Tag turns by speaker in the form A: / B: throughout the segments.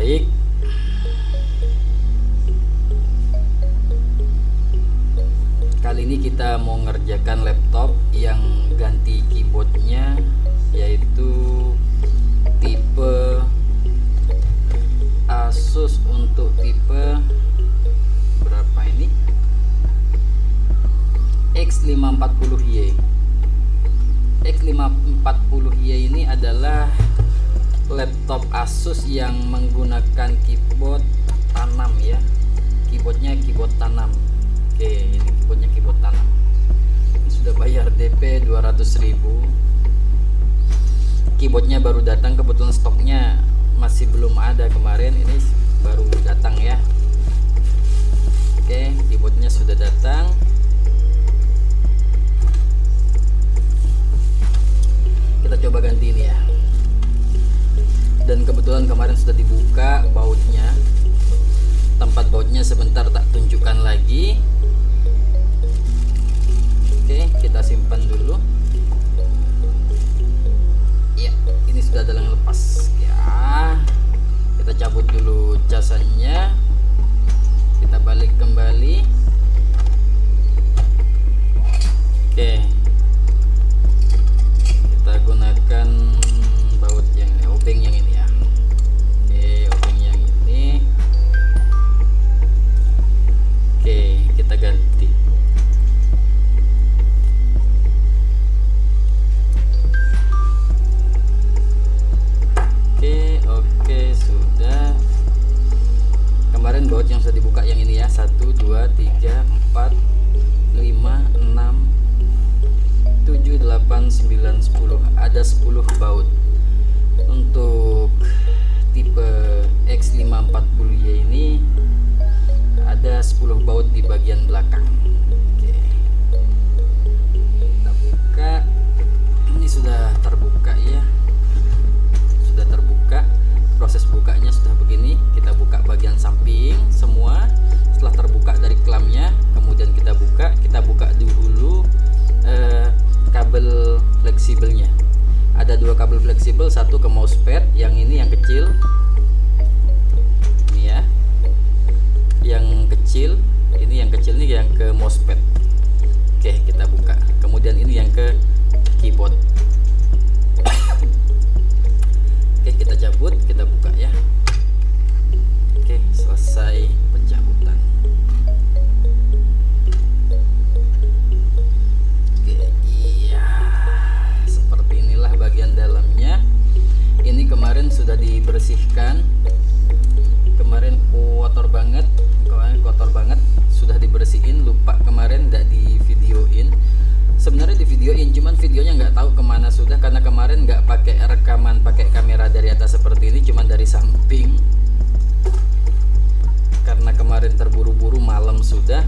A: Baik, kali ini kita mau ngerjakan laptop yang ganti keyboardnya, yaitu tipe Asus untuk tipe berapa ini? X540Y. X540Y ini adalah laptop Asus yang menggunakan keyboard tanam ya. Keyboardnya keyboard tanam. Oke, ini keyboardnya keyboard tanam. Ini sudah bayar DP 200.000. Keyboardnya baru datang, kebetulan stoknya masih belum ada kemarin, ini baru datang ya. Oke, keyboardnya sudah datang. Kita coba ganti ini ya. Dan kebetulan kemarin sudah dibuka bautnya. Tempat bautnya sebentar tak tunjukkan lagi. Oke, kita simpan dulu. Ya, ini sudah ada yang lepas ya. Kita cabut dulu casannya. Kita balik kembali. Oke, kita gunakan baut yang obeng yang ini ya. Oke, obeng yang ini. Oke, kita ganti. Oke, sudah. Kemarin baut yang sudah dibuka yang ini ya. 1, 2, 3, 4, 5, 6, 7, 8, 9, 10. Ada 10 baut. Untuk tipe X540Y ini ada 10 baut di bagian belakang. Oke, kita buka. Ini sudah terbuka ya, sudah terbuka. Proses bukanya sudah begini. Kita buka bagian samping semua. Setelah terbuka dari klamnya, kemudian kita buka dulu kabel fleksibelnya. Ada 2 kabel fleksibel, satu ke mousepad, yang ini yang kecil. Ini ya, yang kecil. Ini yang kecil nih yang ke mousepad. Oke, kita buka. Kemudian ini yang ke keyboard. Oke, kita cabut, kita buka ya. Oke, selesai pencabutan. Oke, iya, seperti inilah bagian dalamnya. Ini kemarin sudah dibersihkan. Kemarin kotor banget, sudah dibersihin. Lupa kemarin nggak di videoin. Sebenarnya di videoin, cuman videonya nggak tahu kemana sudah, karena kemarin nggak pakai rekaman pakai kamera dari atas seperti ini, cuman dari samping. Karena kemarin terburu-buru malam sudah.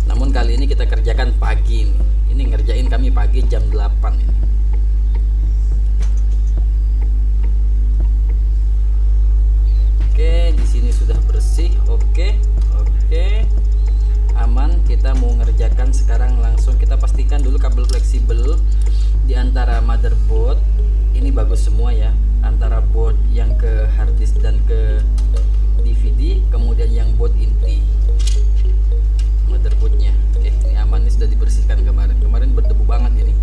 A: Namun kali ini kita kerjakan pagi nih. Ini ngerjain kami pagi jam 8 ini. Oke, di sini sudah bersih. Oke. Aman. Kita mau ngerjakan sekarang langsung. Kita pastikan dulu kabel fleksibel di antara motherboard ini bagus semua ya, antara board yang ke harddisk dan ke DVD, kemudian yang board inti motherboardnya. Oke, ini aman, ini sudah dibersihkan kemarin berdebu banget ini.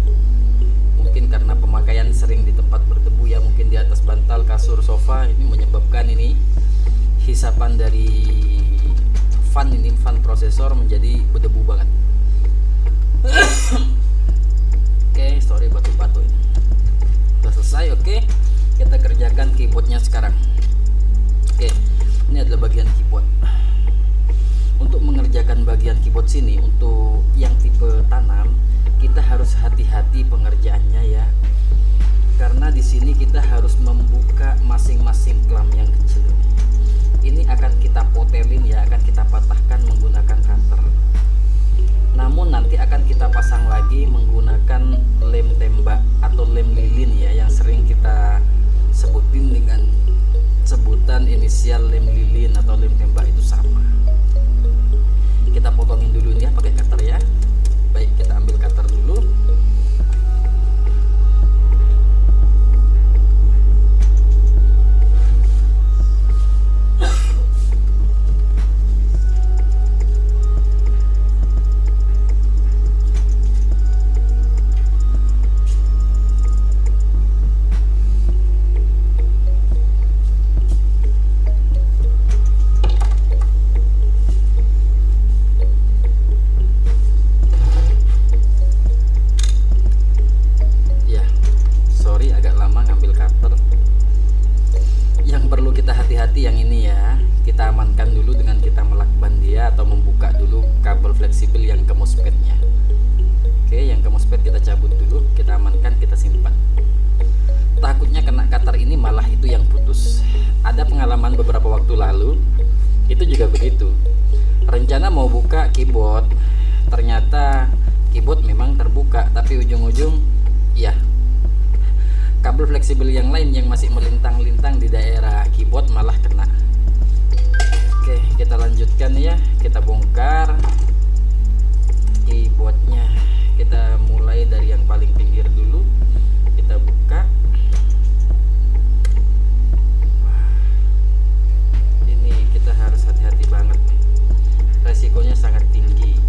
A: Mungkin karena pemakaian sering di tempat berdebu ya, mungkin di atas bantal, kasur, sofa, ini menyebabkan ini hisapan dari fan prosesor menjadi berdebu banget. Oke, sorry batu-batu ini. Sudah selesai. Oke, kita kerjakan keyboardnya sekarang. Oke, ini adalah bagian keyboard. Untuk mengerjakan bagian keyboard sini, untuk yang tipe tanam, kita harus hati-hati pengerjaannya ya. Karena di sini kita harus membuka masing-masing klam yang kecil. Ini akan kita potelin ya, akan kita patahkan menggunakan cutter. Namun nanti akan kita pasang lagi menggunakan lem tembak atau lem lilin ya, yang sering kita sebutin dengan sebutan inisial lem lilin atau lem tembak, itu sama. Kita potongin dulu nih ya pakai cutter ya. Baik, kita ambil cutter dulu. hati-hati yang ini ya, kita amankan dulu dengan kita melakban dia atau membuka dulu kabel fleksibel yang ke MOSFET-nya. Oke, yang ke MOSFET kita cabut dulu, kita amankan, kita simpan. Takutnya kena cutter ini malah itu yang putus. Ada pengalaman beberapa waktu lalu, itu juga begitu. Rencana mau buka keyboard, ternyata keyboard memang terbuka, tapi ujung-ujung ya kabel fleksibel yang lain yang masih melintang-lintang di daerah keyboard malah kena. Oke, kita lanjutkan ya, kita bongkar keyboardnya. Kita mulai dari yang paling pinggir dulu, kita buka. Wah, ini kita harus hati-hati banget nih, resikonya sangat tinggi.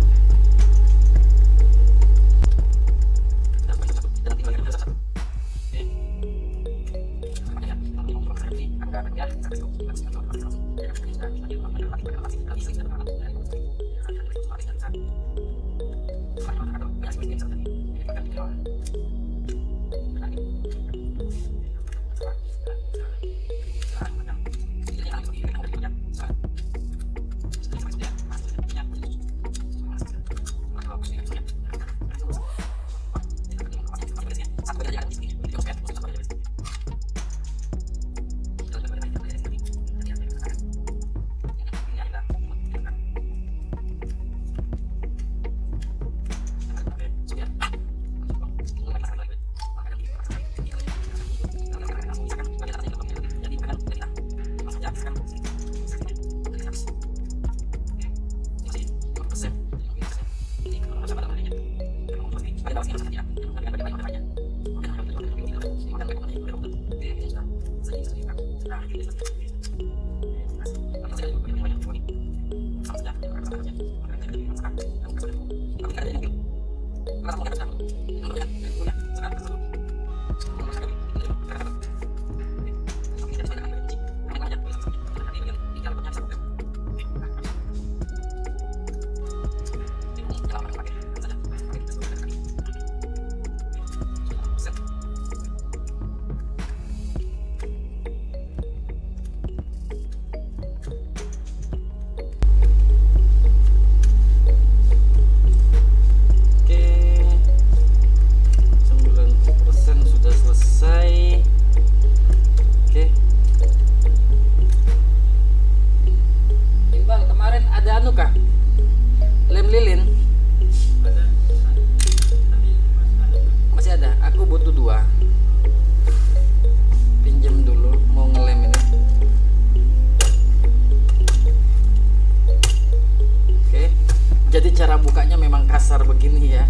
A: Cara bukanya memang kasar begini ya,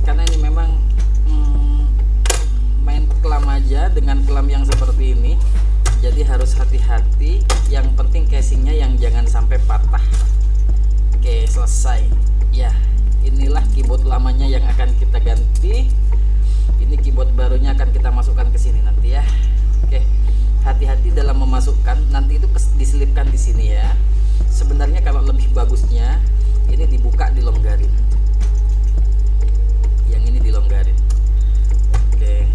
A: karena ini memang main kelam aja dengan kelam yang seperti ini, jadi harus hati-hati. Yang penting casingnya yang jangan sampai patah. Oke, selesai ya. Inilah keyboard lamanya yang akan kita ganti, ini keyboard barunya akan kita masukkan ke sini nanti ya. Oke, hati-hati dalam memasukkan, nanti itu diselipkan di sini ya. Sebenarnya kalau lebih bagusnya ini dibuka, dilonggarin. Yang ini dilonggarin. Oke,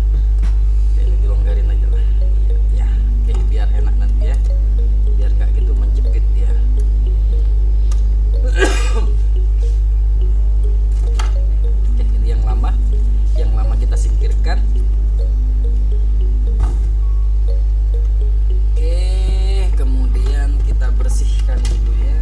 A: ini dilonggarin aja lah. Ya, oke, biar enak nanti ya. Biar nggak gitu menjepit ya. Oke, ini yang lama. Yang lama kita singkirkan. Oke, kemudian kita bersihkan dulu ya.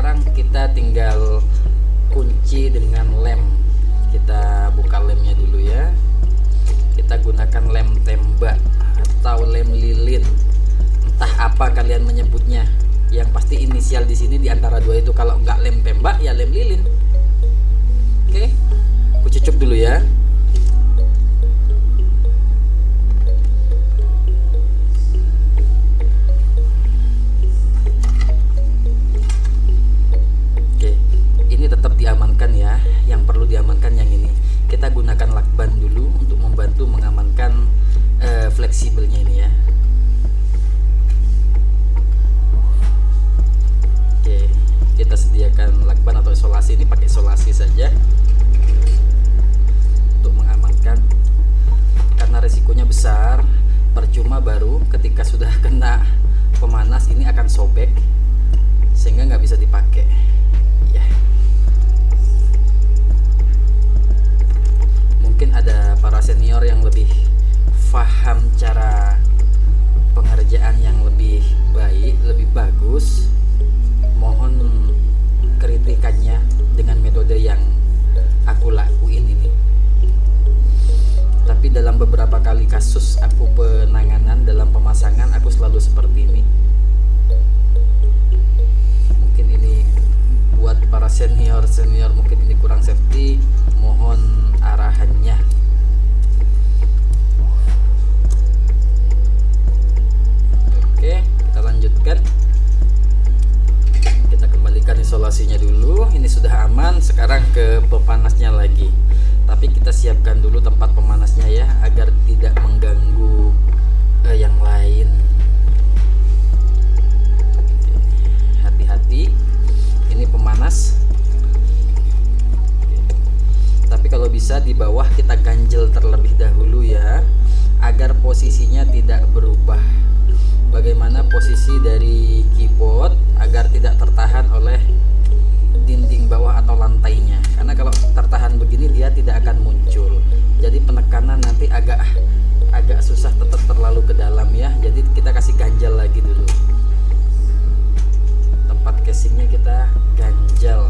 A: sekarang kita tinggal kunci dengan lem. Kita buka lemnya dulu ya. Kita gunakan lem tembak atau lem lilin, entah apa kalian menyebutnya. Yang pasti inisial di sini di antara dua itu. Kalau nggak lem tembak ya lem lilin. Oke, aku cucuk dulu ya. Ini tetap diamankan ya. Yang perlu diamankan yang ini. Kita gunakan lakban dulu untuk membantu mengamankan fleksibelnya ini ya. Oke, kita sediakan lakban atau isolasi. Ini pakai isolasi saja untuk mengamankan, karena risikonya besar. Percuma baru ketika sudah kena pemanas ini akan sobek sehingga nggak bisa dipakai ya. Mungkin ada para senior yang lebih paham cara pengerjaan yang lebih baik, lebih bagus. Mohon kritikannya dengan metode yang aku lakuin ini. Tapi dalam beberapa kali kasus aku penanganan dalam pemasangan, aku selalu seperti ini. Mungkin ini buat para senior mungkin ini kurang safety, mohon arahannya. Oke, kita lanjutkan. Kita kembalikan isolasinya dulu. Ini sudah aman. Sekarang ke pemanasnya lagi. Tapi kita siapkan dulu tempat pemanasnya ya, agar tidak mengganggu yang lain. Hati-hati. Ini pemanas. Tapi kalau bisa di bawah kita ganjel terlebih dahulu ya, agar posisinya tidak berubah. Bagaimana posisi dari keyboard agar tidak tertahan oleh dinding bawah atau lantainya. Karena kalau tertahan begini dia tidak akan muncul. Jadi penekanan nanti agak susah, tetap terlalu ke dalam ya. Jadi kita kasih ganjel lagi dulu. Tempat casingnya kita ganjel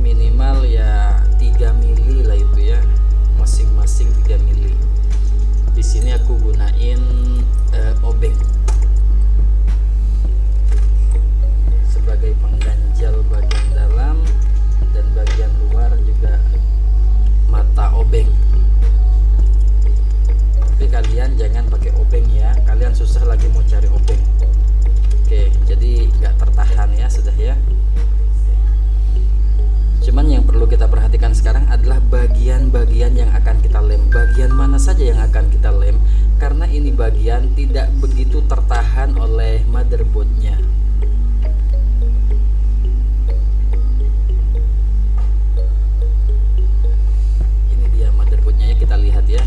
A: minimal ya 3 mili lah itu ya, masing-masing 3 mili. Di sini aku gunain obeng sebagai pengganjal bagian dalam, dan bagian luar juga mata obeng. Tapi kalian jangan pakai obeng ya, kalian susah lagi mau cari obeng. Oke, jadi nggak tertahan ya, sudah ya. Cuman yang perlu kita perhatikan sekarang adalah bagian-bagian yang akan kita lem. Bagian mana saja yang akan kita lem, karena ini bagian tidak begitu tertahan oleh motherboardnya. Ini dia motherboardnya ya, kita lihat ya.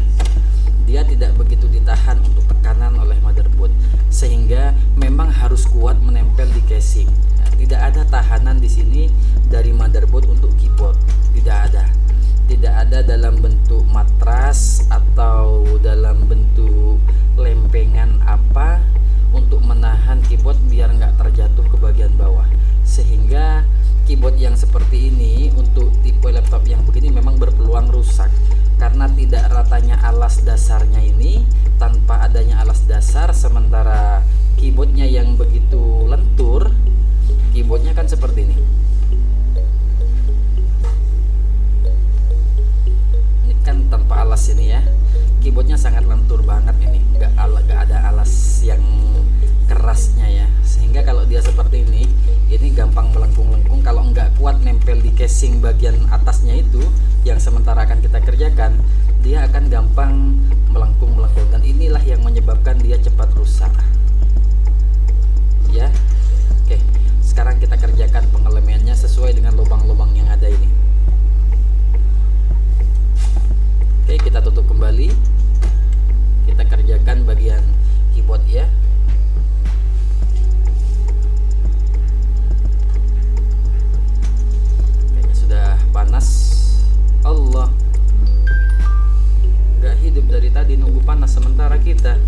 A: Dia tidak begitu ditahan untuk tekanan oleh motherboard, sehingga memang harus kuat menempel di casing. Nah, tidak ada tahanan di sini dari motherboard untuk keyboard, tidak ada dalam bentuk matras atau dalam bentuk lempengan apa untuk menahan keyboard biar nggak terjatuh ke bagian bawah. Sehingga keyboard yang seperti ini untuk tipe laptop yang begini memang berpeluang rusak, karena tidak ratanya alas dasarnya ini. Tanpa adanya alas dasar, sementara keyboardnya yang begitu lentur, keyboardnya kan seperti ini. Ini kan tanpa alas ini ya, keyboardnya sangat lentur banget ini, nggak ada alas yang kerasnya ya, sehingga kalau dia seperti ini gampang melengkung-lengkung. Kalau nggak kuat nempel di casing bagian atasnya itu yang sementara akan kita kerjakan, dia akan gampang melengkung-melengkung, dan inilah yang menyebabkan dia cepat rusak ya. Oke, sekarang kita kerjakan pengelemennya sesuai dengan lubang-lubang yang ada ini. Oke, kita tutup kembali. Kita kerjakan bagian keyboard ya. Kayaknya sudah panas. Allah, gak hidup dari tadi nunggu panas sementara kita.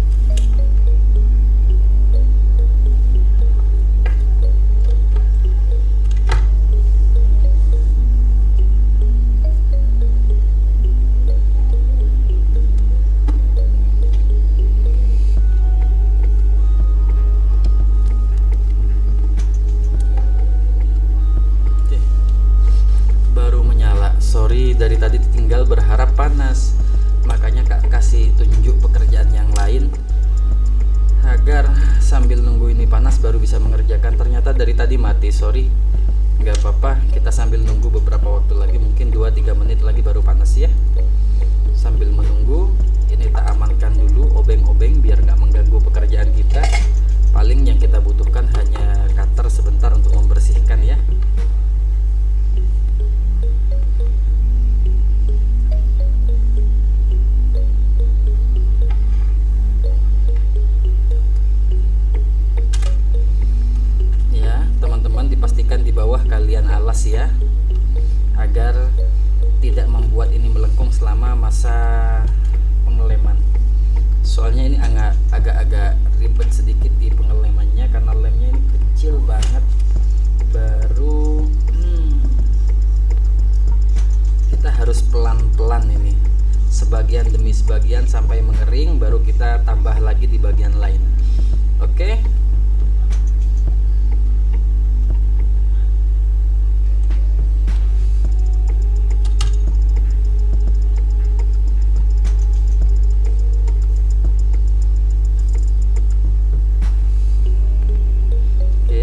A: dari tadi tinggal berharap panas. Makanya Kak kasih tunjuk pekerjaan yang lain agar sambil nunggu ini panas baru bisa mengerjakan. Ternyata dari tadi mati, sorry. Nggak apa-apa, kita sambil nunggu beberapa waktu lagi, mungkin 2-3 menit lagi baru panas ya. Sambil menunggu, ini tak amankan dulu obeng-obeng biar nggak mengganggu pekerjaan kita. Paling yang kita butuhkan hanya cutter sebentar untuk membersihkan ya. Dipastikan di bawah kalian alas ya, agar tidak membuat ini melengkung selama masa pengeleman. Soalnya ini agak-agak ribet sedikit di pengelemannya karena lemnya ini kecil banget. Baru kita harus pelan-pelan ini, sebagian demi sebagian sampai mengering, baru kita tambah lagi di bagian lain. Oke.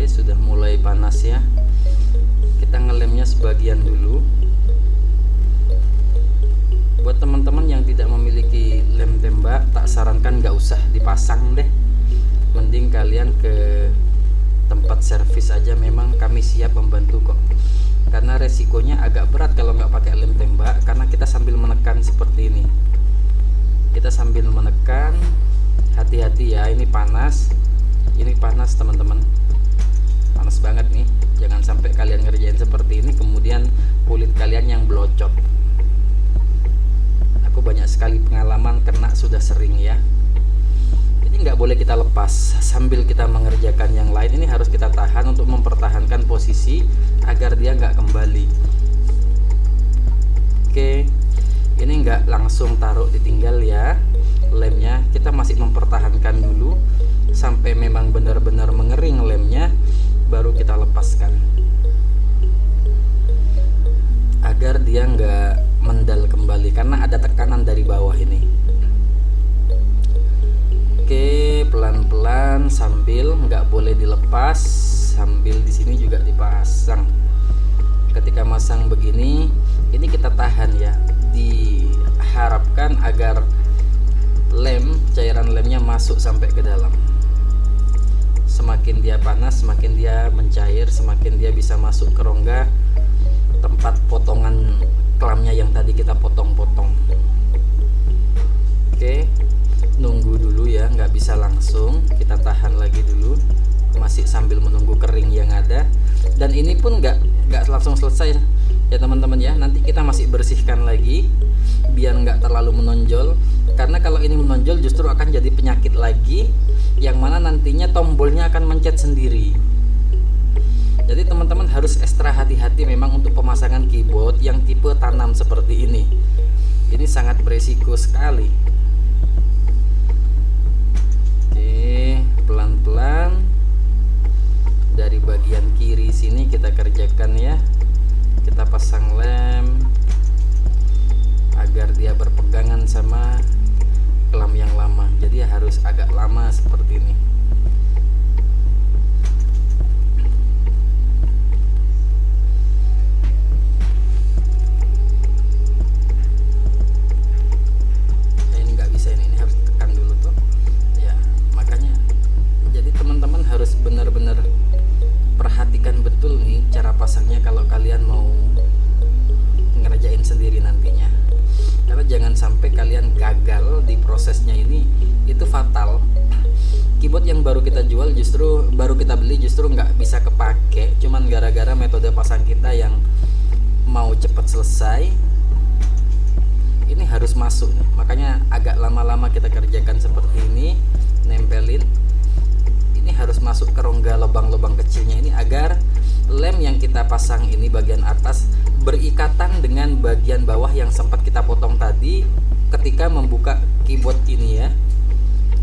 A: Sudah mulai panas ya. Kita ngelemnya sebagian dulu. Buat teman-teman yang tidak memiliki lem tembak, tak sarankan nggak usah dipasang deh. Mending kalian ke tempat servis aja. Memang kami siap membantu kok. Karena resikonya agak berat kalau nggak pakai lem tembak, karena kita sambil menekan seperti ini. Kita sambil menekan, hati-hati ya. Ini panas teman-teman. Panas banget nih, jangan sampai kalian ngerjain seperti ini kemudian kulit kalian yang belocot. Aku banyak sekali pengalaman kena, sudah sering ya. Ini nggak boleh kita lepas sambil kita mengerjakan yang lain. Ini harus kita tahan untuk mempertahankan posisi agar dia nggak kembali. Oke, ini nggak langsung taruh ditinggal ya lemnya, kita masih mempertahankan dulu sampai memang benar-benar mengering lemnya, baru kita lepaskan agar dia nggak mendal kembali karena ada tekanan dari bawah ini. Oke, pelan-pelan sambil nggak boleh dilepas, sambil di sini juga dipasang. Ketika masang begini, ini kita tahan ya, diharapkan agar cairan lemnya masuk sampai ke dalam. Semakin dia panas, semakin dia mencair, semakin dia bisa masuk ke rongga tempat potongan klamnya yang tadi kita potong-potong. Oke, nunggu dulu ya, nggak bisa langsung, kita tahan lagi dulu, masih sambil menunggu kering yang ada. Dan ini pun nggak langsung selesai ya teman-teman ya, nanti kita masih bersihkan lagi biar nggak terlalu menonjol, karena kalau ini menonjol justru akan jadi penyakit lagi, yang mana nantinya tombolnya akan mencet sendiri. Jadi teman-teman harus ekstra hati-hati memang untuk pemasangan keyboard yang tipe tanam seperti ini. Ini sangat beresiko sekali. Oke, pelan-pelan dari bagian kiri sini kita kerjakan ya. Kita pasang lem agar dia berpegangan sama klam yang lama, jadi harus agak lama seperti ini. Ya, ini nggak bisa, ini harus tekan dulu tuh ya. Makanya jadi teman-teman harus benar-benar perhatikan betul nih cara pasangnya kalau kalian mau ngerjain sendiri nantinya, karena jangan sampai kalian gagal di prosesnya. Ini itu fatal. Keyboard yang baru kita jual justru baru kita beli justru nggak bisa kepake, cuman gara-gara metode pasang kita yang mau cepat selesai. Ini harus masuk nih, makanya agak lama-lama kita kerjakan seperti ini, nempelin. Ini harus masuk ke rongga lubang-lubang kecilnya ini agar lem yang kita pasang ini bagian atas berikatan dengan bagian bawah yang sempat kita potong tadi ketika membuka keyboard ini ya.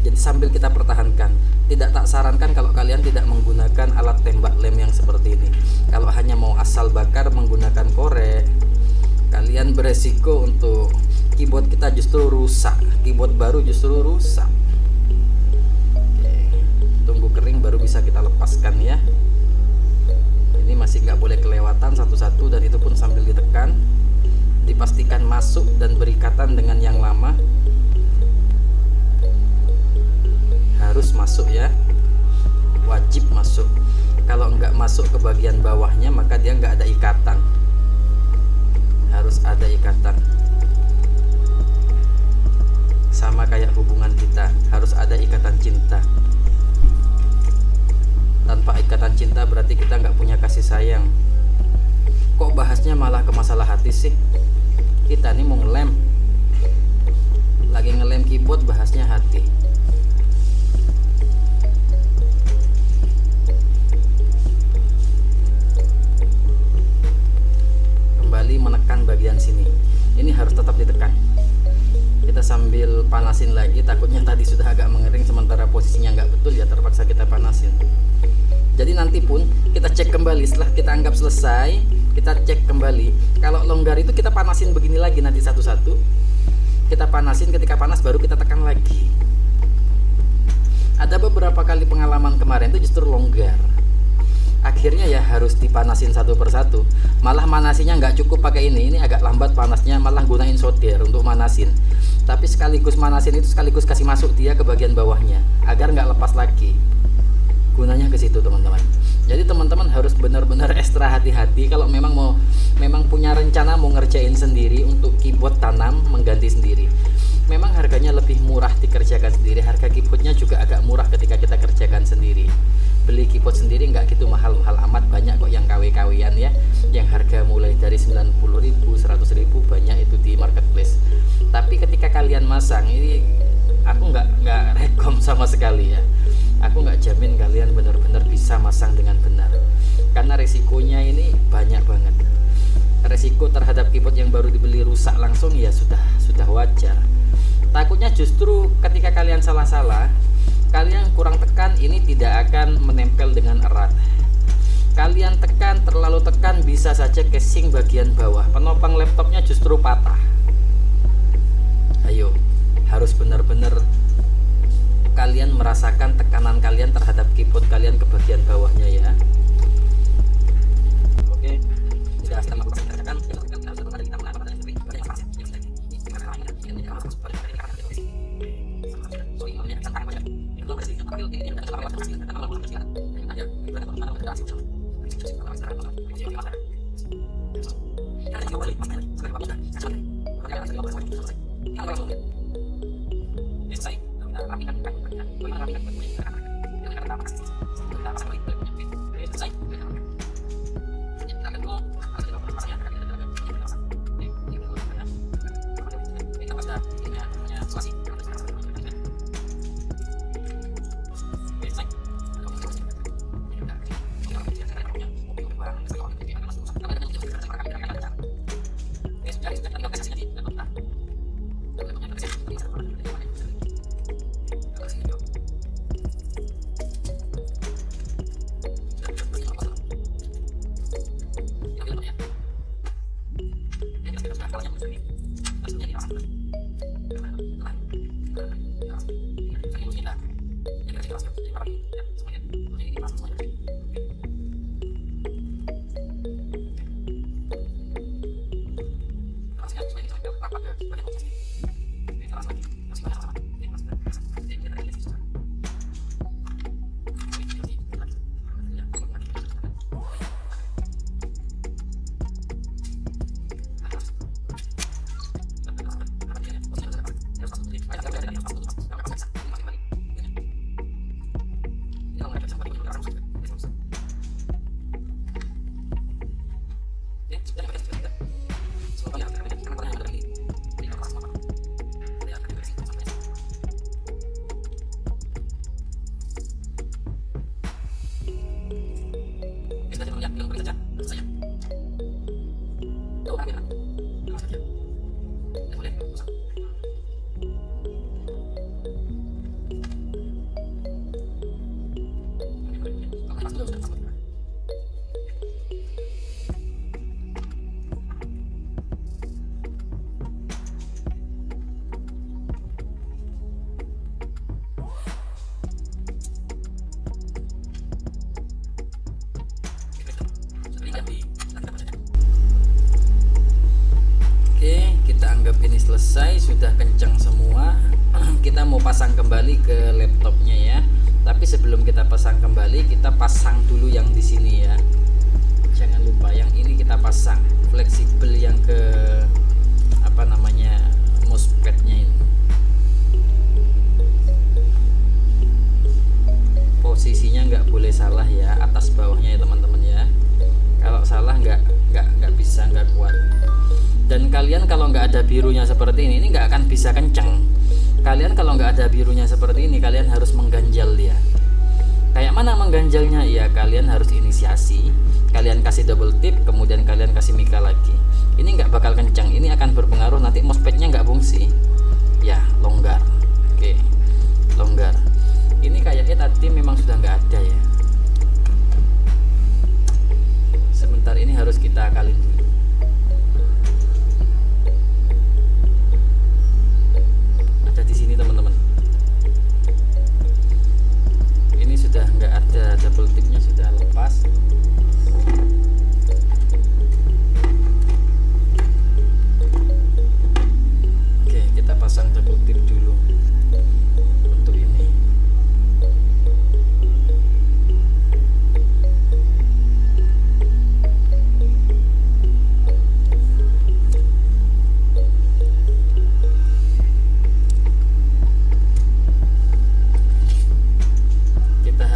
A: Jadi sambil kita pertahankan. Tidak tak sarankan kalau kalian tidak menggunakan alat tembak lem yang seperti ini. Kalau hanya mau asal bakar menggunakan korek, kalian beresiko untuk keyboard kita justru rusak, keyboard baru justru rusak. Oke, tunggu kering baru bisa kita lepaskan ya. Ini masih nggak boleh kelewatan satu-satu, dan itu pun sambil ditekan, dipastikan masuk dan berikatan dengan yang lama. Harus masuk ya, wajib masuk. Kalau nggak masuk ke bagian bawahnya maka dia nggak ada ikatan. Harus ada ikatan. Sama kayak hubungan kita, harus ada ikatan cinta. Tanpa ikatan cinta berarti kita nggak punya kasih sayang. Kok bahasnya malah ke masalah hati sih? Kita nih mau ngelem, lagi ngelem keyboard, bahasnya hati. Kembali menekan bagian sini. Ini harus tetap ditekan. Kita sambil panasin lagi, takutnya tadi sudah agak mengering sementara posisinya nggak betul ya, terpaksa kita panasin. Jadi nanti pun kita cek kembali setelah kita anggap selesai, kita cek kembali. Kalau longgar itu kita panasin begini lagi nanti satu-satu. Kita panasin, ketika panas baru kita tekan lagi. Ada beberapa kali pengalaman kemarin itu justru longgar. Akhirnya ya harus dipanasin satu persatu. Malah manasinya nggak cukup pakai ini agak lambat panasnya, malah gunain solder untuk manasin. Tapi sekaligus manasin itu sekaligus kasih masuk dia ke bagian bawahnya agar nggak lepas lagi. Gunanya ke situ teman-teman. Jadi teman-teman harus benar-benar ekstra hati-hati kalau memang punya rencana mau ngerjain sendiri untuk keyboard tanam, mengganti sendiri. Memang harganya lebih murah dikerjakan sendiri. Harga keyboardnya juga agak murah ketika kita kerjakan sendiri. Beli keyboard sendiri nggak gitu mahal-mahal amat, banyak kok yang KW-KW-an ya, yang harga mulai dari 90.000, 100.000, banyak itu di marketplace. Tapi ketika kalian masang ini, aku nggak rekom sama sekali ya. Aku nggak jamin kalian benar-benar bisa masang dengan benar, karena resikonya ini banyak banget. Resiko terhadap keyboard yang baru dibeli rusak langsung ya sudah wajar. Takutnya justru ketika kalian salah-salah, kalian kurang tekan, ini tidak akan menempel dengan erat. Kalian tekan, terlalu tekan, bisa saja casing bagian bawah, penopang laptopnya justru patah. Ayo, harus benar-benar kalian merasakan tekanan kalian terhadap keyboard kalian ke bagian bawahnya ya. Oke, sudah setelah tekan, ini selesai, sudah kencang semua. Kita mau pasang kembali ke laptopnya ya. Tapi sebelum kita pasang kembali, kita pasang dulu yang di sini ya. Jangan lupa yang ini kita pasang fleksibel yang ke apa namanya mousepadnya ini. Posisinya nggak boleh salah ya, atas bawahnya ya teman-teman ya. Kalau salah nggak bisa, nggak kuat. Dan kalian kalau nggak ada birunya seperti ini nggak akan bisa kenceng. Kalian kalau nggak ada birunya seperti ini, kalian harus mengganjal dia. Kayak mana mengganjalnya? Ya kalian harus inisiasi. Kalian kasih double tip, kemudian kalian kasih mika lagi. Ini nggak bakal kenceng. Ini akan berpengaruh nanti mousepadnya nggak fungsi. Ya longgar. Oke, longgar. Ini kayaknya tadi memang sudah nggak ada ya. Sebentar, ini harus kita akalin dulu. Ada di sini teman-teman. Ini sudah nggak ada, double tipnya sudah lepas. Oke, kita pasang double tip dulu untuk ini.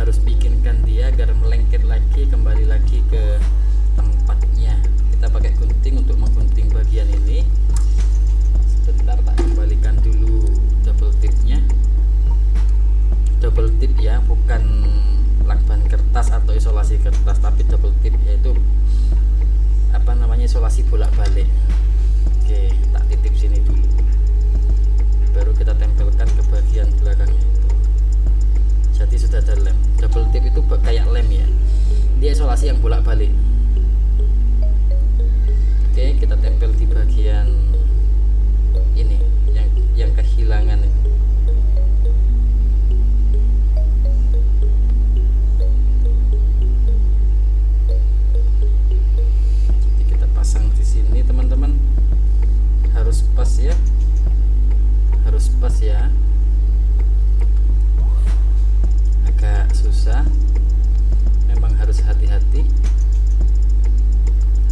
A: Harus bikinkan dia agar melengket lagi, kembali lagi ke tempatnya. Kita pakai gunting untuk menggunting bagian ini. Sebentar, tak kembalikan dulu double tipnya. Double tip ya, bukan lakban kertas atau isolasi kertas, tapi double tip yaitu apa namanya, isolasi bolak-balik. Oke, tak titip sini dulu, baru kita tempelkan ke bagian belakangnya itu. Jadi sudah ada lem. Double tip itu kayak lem ya, dia isolasi yang bolak-balik. Oke, kita tempel di bagian ini yang kehilangan ini. Jadi kita pasang di sini teman-teman. Harus pas ya, harus pas ya. Agak susah, memang harus hati-hati,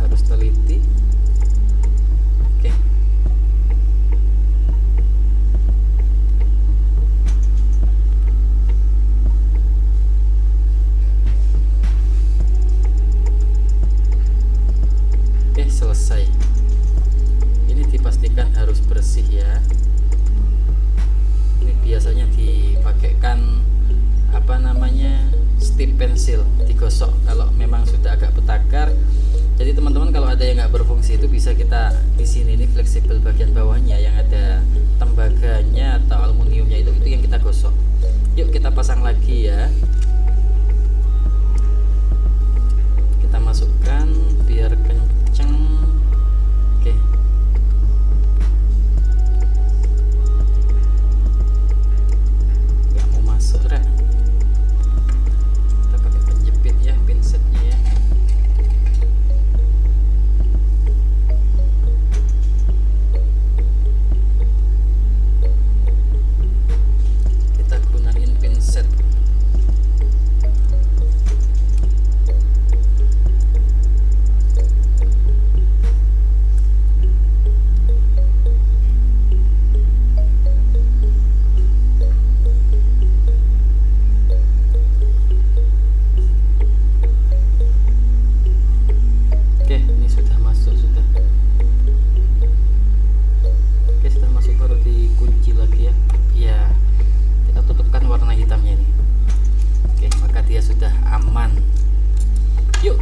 A: harus teliti. Oke. Oke, selesai. Ini dipastikan harus bersih ya. Ini biasanya dipakaikan apa namanya, stip pensil, digosok kalau memang sudah agak betakar. Jadi teman-teman kalau ada yang nggak berfungsi itu bisa kita di sini, ini fleksibel bagian bawahnya yang ada tembaganya atau aluminiumnya itu yang kita gosok. Yuk kita pasang lagi ya. Kita masukkan biar kenceng. Oke. Nggak mau masuk rek. Ya, pinsetnya ya. Kita gunain pinset.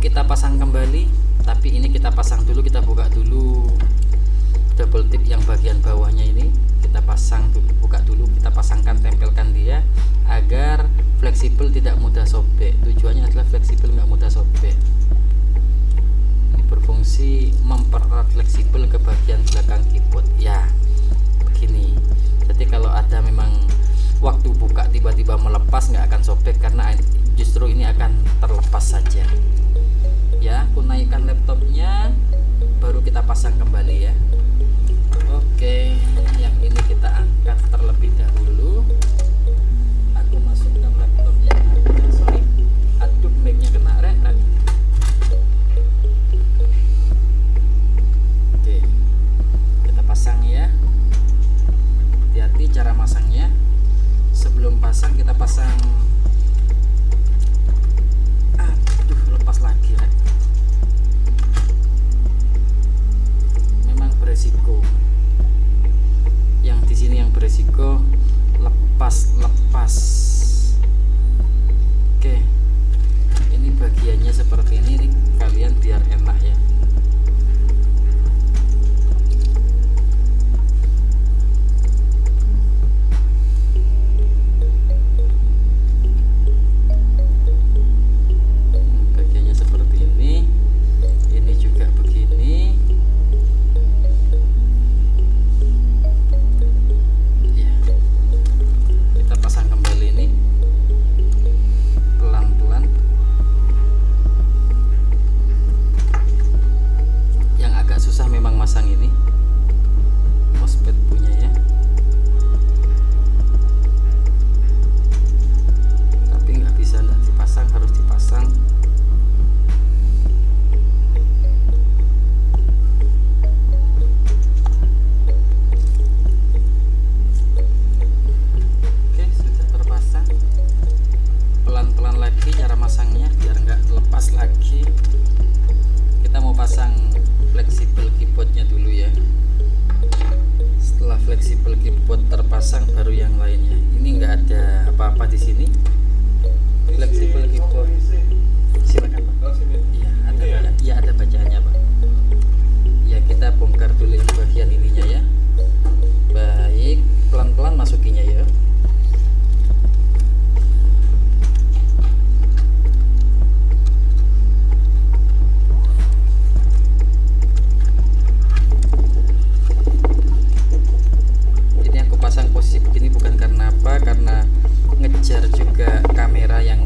A: Kita pasang kembali, tapi ini kita pasang dulu, kita buka dulu double tip yang bagian bawahnya ini, kita pasang dulu, buka dulu, kita pasangkan, tempelkan dia agar fleksibel, tidak mudah sobek. Tujuannya adalah fleksibel, nggak mudah sobek. Ini berfungsi mempererat fleksibel ke bagian belakang keyboard ya, begini. Jadi kalau ada memang waktu buka tiba-tiba melepas, nggak akan sobek karena justru ini akan terlepas saja. Ya, aku naikkan laptopnya, baru kita pasang kembali ya. Oke. Oke, yang ini kita angkat terlebih dahulu. Aku masukkan laptop yang ada. Sorry, aduh mic-nya kena rek. Oke, kita pasang ya. Hati-hati cara masangnya. Sebelum pasang kita pasang. Aduh, lepas lagi rek. Memang beresiko. Yang di sini yang beresiko lepas. Oke, ini bagiannya seperti ini kalian biar enak ya. Bagiannya seperti ini juga begini. Pasang kembali ini pelan-pelan. Yang agak susah memang masang ini MOSFET punya ya, tapi nggak bisa nggak dipasang, harus dipasang. Pelan-pelan lagi cara masangnya biar nggak lepas lagi. Kita mau pasang fleksibel keyboardnya dulu ya. Setelah fleksibel keyboard terpasang baru yang lainnya. Ini nggak ada apa-apa di sini. Fleksibel keyboard. Silakan Pak. Iya ada ya, ada bacaannya Pak. Ya kita bongkar dulu yang bagian ininya ya. Baik, pelan-pelan masukinya ya. Posisi begini bukan karena apa, karena ngejar juga kamera yang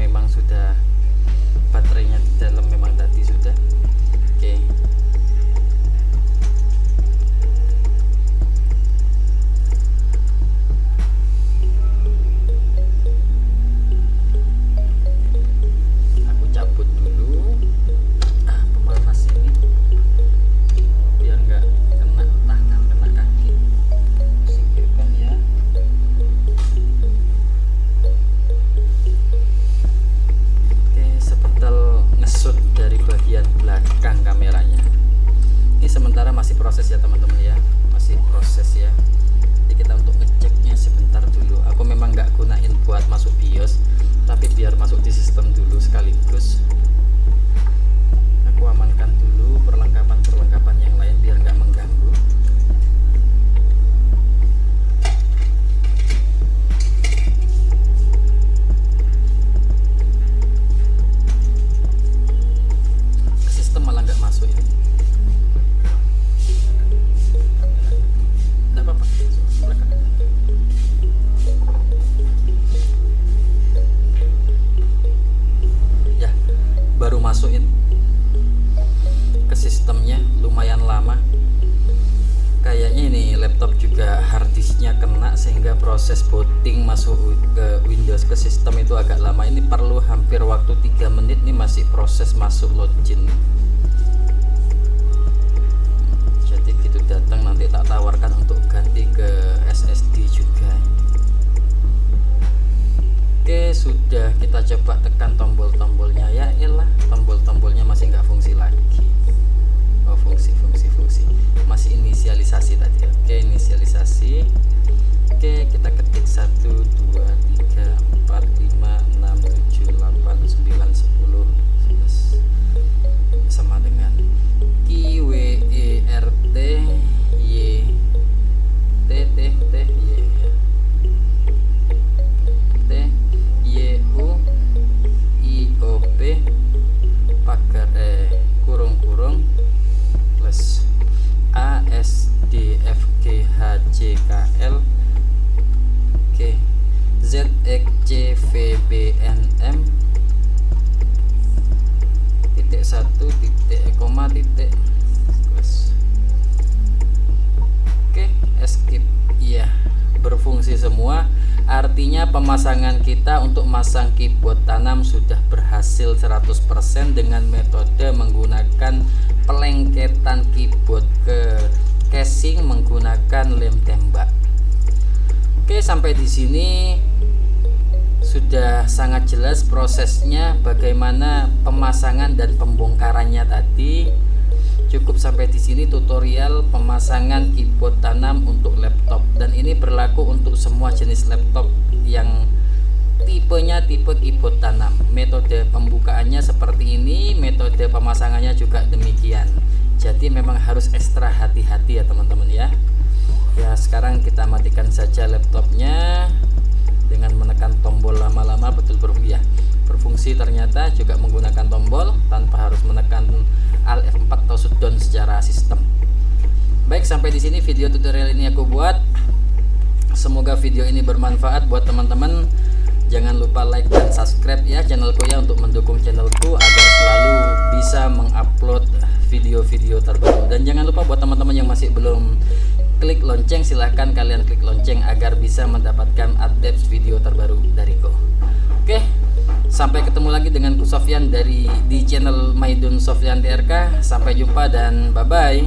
A: memang sudah baterainya di dalam memang tadi sudah. Oke. Aku cabut dulu pemanas ini biar nggak kena tangan, kena kaki. Singkirkan ya. Oke, sebentar ngesut dari bagian belakang kameranya. Ini sementara masih proses ya teman-teman ya, masih proses ya. Jadi kita untuk ngeceknya sebentar dulu. Aku memang nggak gunain buat masuk BIOS, tapi biar masuk di sistem dulu sekaligus. Aku amankan dulu perlengkapan yang lain biar nggak mengganggu. Sistem malah nggak masuk ini. Nggak apa-apa, belakang. Ya, baru masukin ke sistemnya lumayan lama. Kayaknya ini laptop juga harddisknya kena sehingga proses booting masuk ke Windows ke sistem itu agak lama. Ini perlu hampir waktu 3 menit nih masih proses masuk login. Jadi gitu datang nanti tak tawarkan untuk ganti ke SSD juga. Oke, sudah kita coba tekan tombol-tombolnya. Ya elah, tombol-tombolnya masih nggak fungsi lagi. Oh, fungsi masih inisialisasi tadi. Oke, inisialisasi. Oke, kita ketik 1 2 3 4 5 6 7 8 9 10 11 sama dengan QWERT Y T T T Y T Y U I O P pagar kurung-kurung plus A S D F G H J K L K Z X C V B N M titik 1 titik koma titik plus. Oke, escape. Iya, berfungsi semua. Artinya pemasangan kita untuk masang keyboard tanam sudah berhasil 100% dengan metode menggunakan pelengketan keyboard ke casing menggunakan lem tembak. Oke, sampai di sini sudah sangat jelas prosesnya bagaimana pemasangan dan pembongkarannya tadi. Cukup sampai di sini tutorial pemasangan keyboard tanam untuk laptop, dan ini berlaku untuk semua jenis laptop yang tipenya tipe keyboard tanam. Metode pembukaannya seperti ini, metode pemasangannya juga demikian. Jadi memang harus ekstra hati-hati ya teman-teman ya. Ya, sekarang kita matikan saja laptopnya dengan menekan tombol lama-lama. Betul berfungsi ternyata juga menggunakan tombol tanpa harus menekan Alt F4 atau shutdown secara sistem. Baik, sampai di sini video tutorial ini aku buat. Semoga video ini bermanfaat buat teman-teman. Jangan lupa like dan subscribe ya channelku ya untuk mendukung channelku agar selalu bisa mengupload video-video terbaru. Dan jangan lupa buat teman-teman yang masih belum klik lonceng, silahkan kalian klik lonceng agar bisa mendapatkan update video terbaru dariku. Oke, sampai ketemu lagi dengan Ku Sofyan di channel Maidun Sofyan TRK. Sampai jumpa dan bye bye.